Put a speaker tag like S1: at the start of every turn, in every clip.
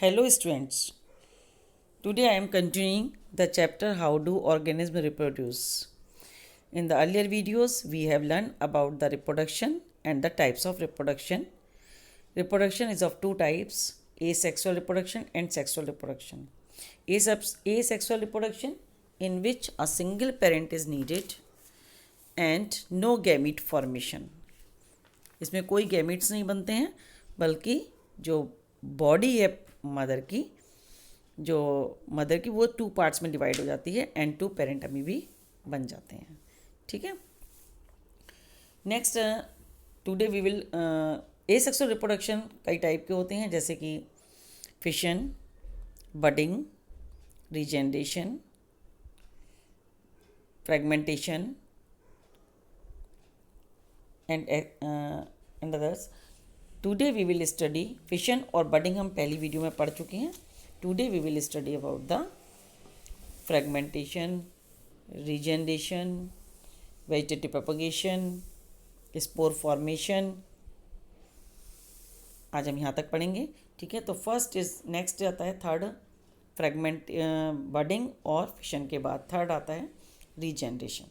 S1: Hello students. Today I am continuing the chapter How do organisms reproduce. In the earlier videos we have learned about the reproduction and the types of reproduction. Reproduction is of two types, asexual reproduction and sexual reproduction. Asexual reproduction in which a single parent is needed and no gamete formation. इसमें कोई gametes नहीं बनते हैं बल्कि जो body है mother की वो टू पार्ट्स में डिवाइड हो जाती है एंड टू पेरेंटमी भी बन जाते हैं. ठीक है. Next today we will asexual reproduction कई टाइप के होते हैं जैसे कि fission, budding, regeneration, fragmentation and others. Today we will study fission और बडिंग. हम पहली वीडियो में पढ़ चुके हैं. Today we will study about the fragmentation, regeneration, vegetative propagation, spore formation. आज हम यहाँ तक पढ़ेंगे. ठीक है. तो फर्स्ट नेक्स्ट आता है थर्ड फ्रेगमेंट बडिंग और फिशन के बाद थर्ड आता है regeneration.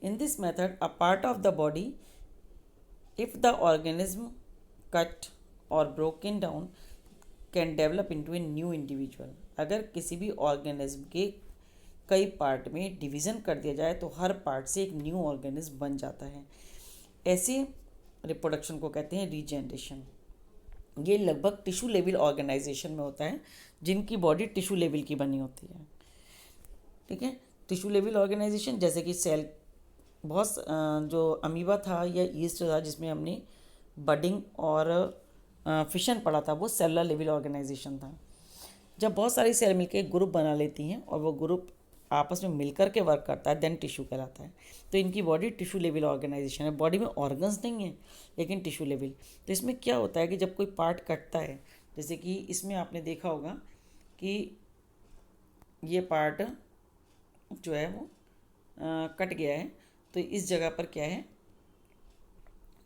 S1: In this method, a part of the body, if the organism cut or broken down, can develop into a new individual. अगर किसी भी ऑर्गेनिज्म के कई पार्ट में डिवीज़न कर दिया जाए तो हर पार्ट से एक न्यू ऑर्गेनिज्म बन जाता है. ऐसे रिप्रोडक्शन को कहते हैं रीजेनरेशन. ये लगभग टिश्यू लेवल ऑर्गेनाइजेशन में होता है जिनकी बॉडी टिश्यू लेवल की बनी होती है. ठीक है. टिश्यू लेवल ऑर्गेनाइजेशन जैसे कि सेल, बहुत जो अमीबा था या ईस्ट था जिसमें हमने बडिंग और फिशन पढ़ा था वो सेलुलर लेवल ऑर्गेनाइजेशन था. जब बहुत सारी सेल मिलकर एक ग्रुप बना लेती हैं और वो ग्रुप आपस में मिलकर के वर्क करता है देन टिश्यू कहलाता है. तो इनकी बॉडी टिश्यू लेवल ऑर्गेनाइजेशन है. बॉडी में ऑर्गन्स नहीं है लेकिन टिश्यू लेवल. तो इसमें क्या होता है कि जब कोई पार्ट कटता है, जैसे कि इसमें आपने देखा होगा कि ये पार्ट जो है वो कट गया है. तो इस जगह पर क्या है,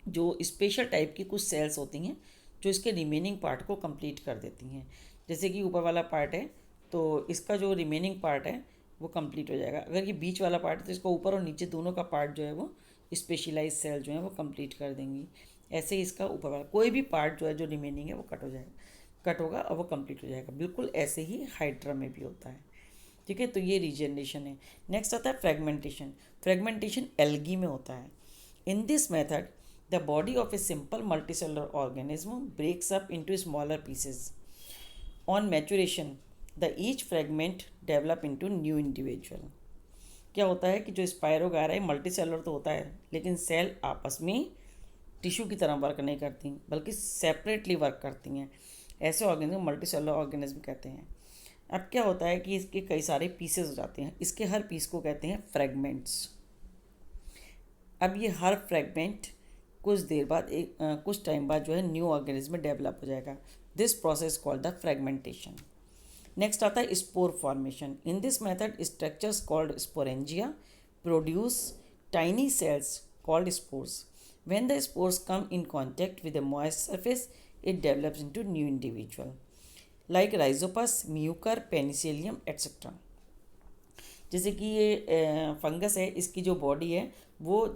S1: जो स्पेशल टाइप की कुछ सेल्स होती हैं जो इसके रिमेनिंग पार्ट को कंप्लीट कर देती हैं. जैसे कि ऊपर वाला पार्ट है तो इसका जो रिमेनिंग पार्ट है वो कंप्लीट हो जाएगा. अगर ये बीच वाला पार्ट है तो इसका ऊपर और नीचे दोनों का पार्ट जो है वो स्पेशलाइज सेल जो है वो कंप्लीट कर देंगी. ऐसे ही इसका ऊपर वाला कोई भी पार्ट जो है जो रिमेनिंग है वो कट होगा और वो कंप्लीट हो जाएगा. बिल्कुल ऐसे ही हाइड्रा में भी होता है. ठीक है. तो ये रीजनरेशन है. नेक्स्ट आता है फ्रेगमेंटेशन. फ्रेगमेंटेशन एल्गी में होता है. In this method the body of a simple multicellular organism breaks up into smaller pieces. On maturation the each fragment develop into new individual. क्या होता है कि जो स्पायरोगायरा है मल्टी सेलुलर तो होता है लेकिन सेल आपस में टिश्यू की तरह वर्क नहीं करती बल्कि सेपरेटली वर्क करती हैं. ऐसे ऑर्गेनिज्म मल्टी सेलुलर ऑर्गेनिज्म कहते हैं. अब क्या होता है कि इसके कई सारे पीसेस हो जाते हैं. इसके हर पीस को कहते हैं फ्रेगमेंट्स. अब ये हर फ्रेगमेंट कुछ देर बाद कुछ टाइम बाद जो है न्यू ऑर्गेनिज्म में डेवलप हो जाएगा. This process called the fragmentation. Next आता है spore formation. In this method structures called sporangia produce tiny cells called spores. When the spores come in contact with the moist surface it develops into new individual like Rhizopus, Mucor, Penicillium etcetera. जैसे कि ये fungus है, इसकी जो body है वो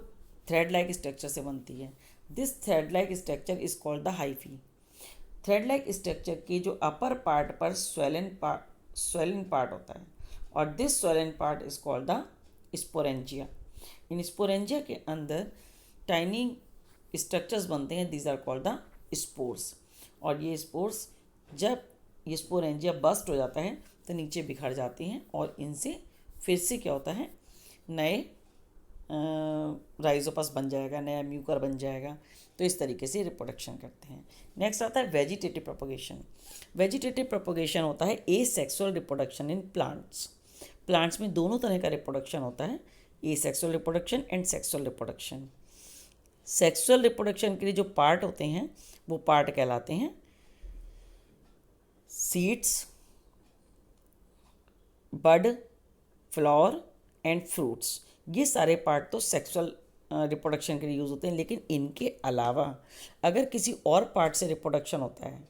S1: thread like structure से बनती है. This thread like structure is called the hyphae. Thread like structure के जो अपर पार्ट पर स्वेलन पार्ट होता है और this swollen part is called the sporangia. इन स्पोरेंजिया के अंदर टाइनी स्ट्रक्चर्स बनते हैं. These are called the spores. और ये स्पोर्स जब ये स्पोरेंजिया बस्ट हो जाता है तो नीचे बिखर जाती हैं और इनसे फिर से क्या होता है, नए राइजोपस बन जाएगा, नया म्यूकर बन जाएगा. तो इस तरीके से रिप्रोडक्शन करते हैं. नेक्स्ट आता है वेजिटेटिव प्रोपगेशन. वेजिटेटिव प्रोपगेशन होता है asexual reproduction in plants. Plants में दोनों तरह का रिप्रोडक्शन होता है, asexual reproduction and sexual reproduction. Sexual reproduction के लिए जो पार्ट होते हैं वो पार्ट कहलाते हैं seeds, bud, flower and fruits. ये सारे पार्ट तो सेक्सुअल रिप्रोडक्शन के लिए यूज़ होते हैं. लेकिन इनके अलावा अगर किसी और पार्ट से रिप्रोडक्शन होता है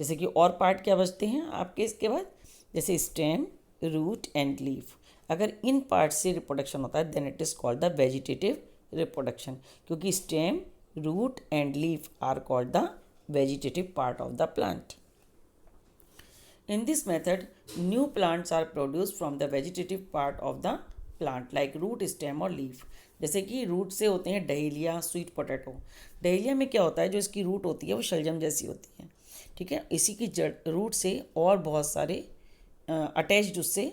S1: जैसे कि और पार्ट क्या बचते हैं आपके इसके बाद, जैसे स्टेम, रूट एंड लीफ। अगर इन पार्ट से रिप्रोडक्शन होता है then it is called the vegetative reproduction, क्योंकि stem, root and leaf are called the vegetative part of the plant. In this method, new plants are produced from the vegetative part of the plant like root, stem और leaf। जैसे कि root से होते हैं dahlia, sweet potato. Dahlia में क्या होता है, जो इसकी रूट होती है वो शलजम जैसी होती है, ठीक है। इसी की जड़ रूट से और बहुत सारे अटैच्ड उससे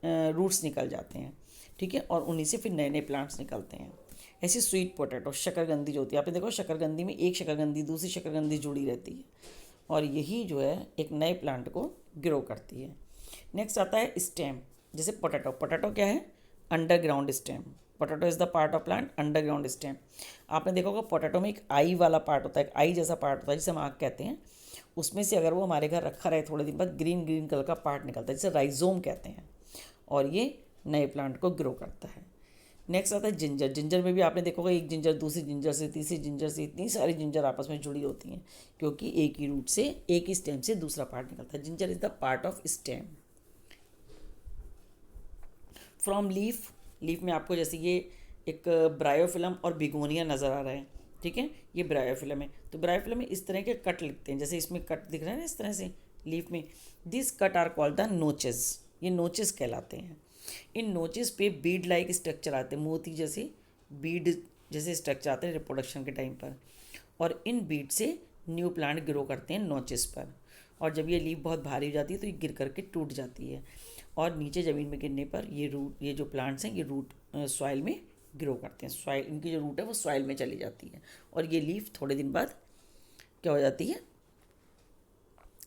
S1: रूट्स निकल जाते हैं, ठीक है, और उन्हीं से फिर नए नए प्लांट्स निकलते हैं। ऐसी स्वीट पोटैटो, शकरकंदी जो होती है, आपने देखो शकरकंदी में एक शकरकंदी दूसरी शकरकंदी जुड़ी रहती है, और यही जो है एक नए प्लांट को ग्रो करती है। नेक्स्ट आता है स्टेम, जैसे पोटैटो। पोटैटो क्या है, underground stem. Potato is the part of plant underground stem. आपने देखा होगा पोटैटो में एक आई वाला पार्ट होता है, एक आई जैसा पार्ट होता है जिसे हम आँख कहते हैं। उसमें से अगर वो हमारे घर रखा रहे थोड़े दिन बाद ग्रीन ग्रीन कलर का पार्ट निकलता है जिसे राइजोम कहते हैं, और ये नए प्लांट को ग्रो करता है। नेक्स्ट आता है जिंजर। जिंजर में भी आपने देखा होगा एक जिंजर दूसरी जिंजर से, तीसरी जिंजर से, इतनी सारी जिंजर आपस में जुड़ी होती हैं, क्योंकि एक ही रूट से, एक ही स्टेम से दूसरा पार्ट निकलता है। Ginger is the part of stem. From leaf, leaf में आपको जैसे ये एक ब्रायोफिलम और बिगोनिया नज़र आ रहा है, ठीक है, ये ब्रायोफिलम है। तो ब्रायोफिलम में इस तरह के कट लिखते हैं, जैसे इसमें कट दिख रहा है ना इस तरह से लीफ में। This cut are called the notches, ये नोचेस कहलाते हैं। इन नोचेस पे बीड लाइक स्ट्रक्चर आते हैं, मोती जैसे बीड जैसे स्ट्रक्चर आते हैं रिप्रोडक्शन के टाइम पर, और इन बीड से न्यू प्लांट ग्रो करते हैं नोचेस पर। और जब ये लीफ बहुत भारी हो जाती है तो ये गिर करके टूट जाती है, और नीचे ज़मीन में गिरने पर ये रूट, ये जो प्लांट्स हैं ये रूट सॉइल में ग्रो करते हैं। सॉइल, इनकी जो रूट है वो सॉइल में चली जाती है, और ये लीफ थोड़े दिन बाद क्या हो जाती है,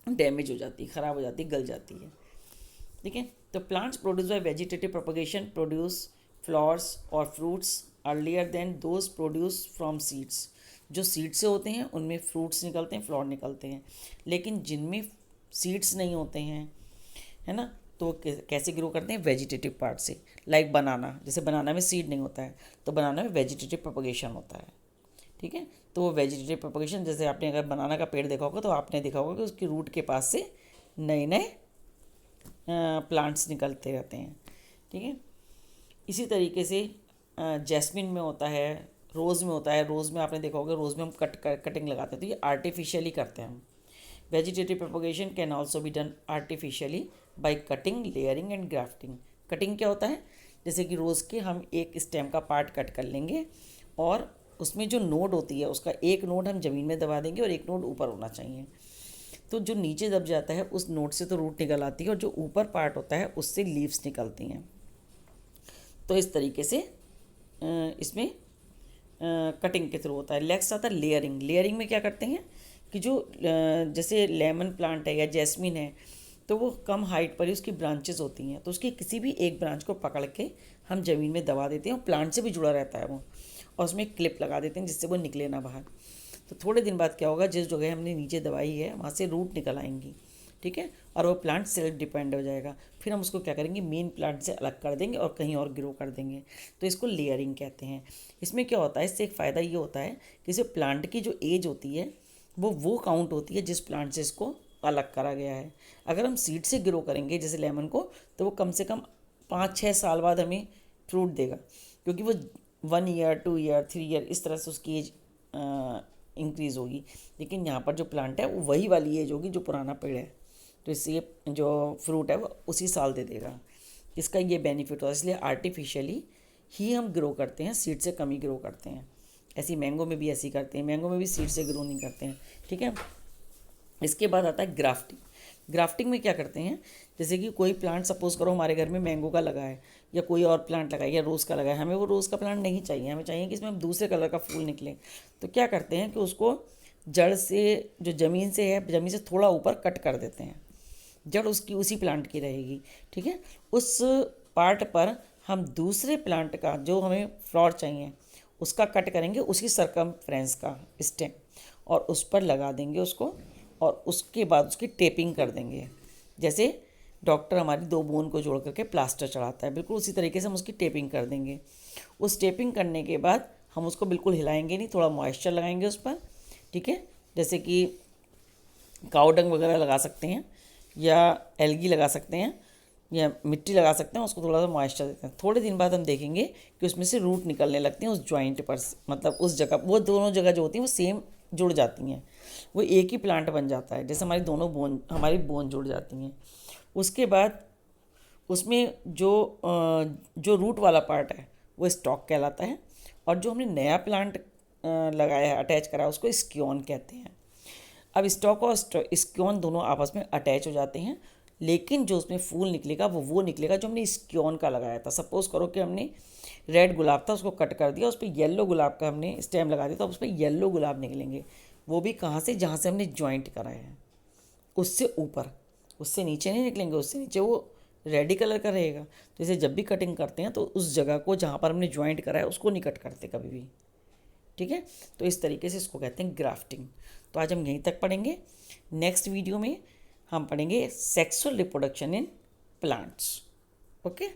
S1: डैमेज हो जाती है, ख़राब हो जाती है, गल जाती है, ठीक है। तो plants produce by vegetative propagation produce flowers और fruits earlier than those produce from seeds. जो सीड से होते हैं उनमें फ्रूट्स निकलते हैं, फ्लावर निकलते हैं, लेकिन जिनमें सीड्स नहीं होते हैं, है ना, तो कैसे ग्रो करते हैं, वेजिटेटिव पार्ट से। लाइक बनाना, जैसे बनाना में सीड नहीं होता है तो बनाना में वेजिटेटिव प्रोपगेशन होता है, ठीक है। तो वो वेजिटेटिव प्रोपगेशन, जैसे आपने अगर बनाना का पेड़ देखा होगा तो आपने देखा होगा कि उसकी रूट के पास से नए नए प्लांट्स निकलते रहते हैं, ठीक है। इसी तरीके से जैस्मिन में होता है, रोज़ में होता है। रोज़ में आपने देखा होगा, रोज़ में हम कटिंग लगाते हैं, तो ये आर्टिफिशियली करते हैं हम। Vegetative propagation can also be done artificially by cutting, layering and grafting. Cutting क्या होता है, जैसे कि रोज़ के हम एक स्टेम का पार्ट कट कर लेंगे, और उसमें जो नोड होती है उसका एक नोड हम ज़मीन में दबा देंगे और एक नोड ऊपर होना चाहिए। तो जो नीचे दब जाता है उस नोड से तो रूट निकल आती है, और जो ऊपर पार्ट होता है उससे लीव्स निकलती हैं। तो इस तरीके से इसमें कटिंग के थ्रू होता है। नेक्स्ट आता है लेयरिंग। लेयरिंग में क्या करते हैं कि जो जैसे लेमन प्लांट है या जैस्मिन है, तो वो कम हाइट पर ही उसकी ब्रांचेस होती हैं, तो उसकी किसी भी एक ब्रांच को पकड़ के हम ज़मीन में दबा देते हैं, और प्लांट से भी जुड़ा रहता है वो, और उसमें एक क्लिप लगा देते हैं जिससे वो निकले ना बाहर। तो थोड़े दिन बाद क्या होगा, जिस जगह हमने नीचे दबाई है वहाँ से रूट निकल आएंगी, ठीक है, और वो प्लांट सेल्फ डिपेंड हो जाएगा। फिर हम उसको क्या करेंगे, मेन प्लांट से अलग कर देंगे और कहीं और ग्रो कर देंगे। तो इसको लेयरिंग कहते हैं। इसमें क्या होता है, इससे एक फ़ायदा ये होता है कि इसे प्लांट की जो एज होती है वो काउंट होती है जिस प्लांट से इसको अलग करा गया है। अगर हम सीड से ग्रो करेंगे जैसे लेमन को, तो वो कम से कम 5-6 साल बाद हमें फ्रूट देगा, क्योंकि वो 1 ईयर 2 ईयर 3 ईयर इस तरह से उसकी एज इंक्रीज़ होगी। लेकिन यहाँ पर जो प्लांट है वो वही वाली एज होगी जो पुराना पेड़ है, तो इससे जो फ्रूट है वो उसी साल दे देगा। इसका ये बेनिफिट होता है, इसलिए आर्टिफिशियली ही हम ग्रो करते हैं, सीड से कम ही ग्रो करते हैं। ऐसी मैंगो में भी ऐसी करते हैं, मैंगो में भी सीड से ग्रो नहीं करते हैं, ठीक है। इसके बाद आता है ग्राफ्टिंग। ग्राफ्टिंग में क्या करते हैं, जैसे कि कोई प्लांट सपोज़ करो हमारे घर में मैंगो का लगा है, या कोई और प्लांट लगा है, या रोज़ का लगा है, हमें वो रोज़ का प्लांट नहीं चाहिए, हमें चाहिए कि इसमें हम दूसरे कलर का फूल निकले। तो क्या करते हैं कि उसको जड़ से, जो ज़मीन से है, ज़मीन से थोड़ा ऊपर कट कर देते हैं, जड़ उसकी उसी प्लांट की रहेगी, ठीक है। उस पार्ट पर हम दूसरे प्लांट का जो हमें फ्लावर चाहिए उसका कट करेंगे, उसी सरकमफ्रेंस का स्टेम, और उस पर लगा देंगे उसको, और उसके बाद उसकी टेपिंग कर देंगे। जैसे डॉक्टर हमारी 2 बोन को जोड़ करके प्लास्टर चढ़ाता है, बिल्कुल उसी तरीके से हम उसकी टेपिंग कर देंगे। उस टेपिंग करने के बाद हम उसको बिल्कुल हिलाएंगे नहीं, थोड़ा मॉइस्चर लगाएंगे उस पर, ठीक है। जैसे कि काऊ डंग वगैरह लगा सकते हैं या एल्गी लगा सकते हैं या मिट्टी लगा सकते हैं, उसको थोड़ा सा मॉइस्चर देते हैं। थोड़े दिन बाद हम देखेंगे कि उसमें से रूट निकलने लगते हैं उस जॉइंट पर, मतलब उस जगह, वो दोनों जगह जो होती हैं वो सेम जुड़ जाती हैं, वो एक ही प्लांट बन जाता है, जैसे हमारी दोनों बोन, हमारी बोन जुड़ जाती हैं। उसके बाद उसमें जो रूट वाला पार्ट है वो स्टॉक कहलाता है, और जो हमने नया प्लांट लगाया है, अटैच करा है, उसको स्क्योन कहते हैं। अब स्टॉक और स्क्योन दोनों आपस में अटैच हो जाते हैं, लेकिन जो उसमें फूल निकलेगा वो निकलेगा जो हमने स्क्योन का लगाया था। सपोज़ करो कि हमने रेड गुलाब था, उसको कट कर दिया, उस पर येलो गुलाब का हमने स्टेम लगा दिया, तो उस पर येलो गुलाब निकलेंगे। वो भी कहाँ से? जहाँ से हमने जॉइंट कराया है, उससे ऊपर, उससे नीचे नहीं निकलेंगे। उससे नीचे वो रेडी कलर का रहेगा। तो इसे जब भी कटिंग करते हैं तो उस जगह को जहाँ पर हमने जॉइंट करा है उसको नहीं कट करते कभी भी, ठीक है। तो इस तरीके से इसको कहते हैं ग्राफ्टिंग। तो आज हम यहीं तक पढ़ेंगे। नेक्स्ट वीडियो में हम पढ़ेंगे sexual reproduction in plants. Okay.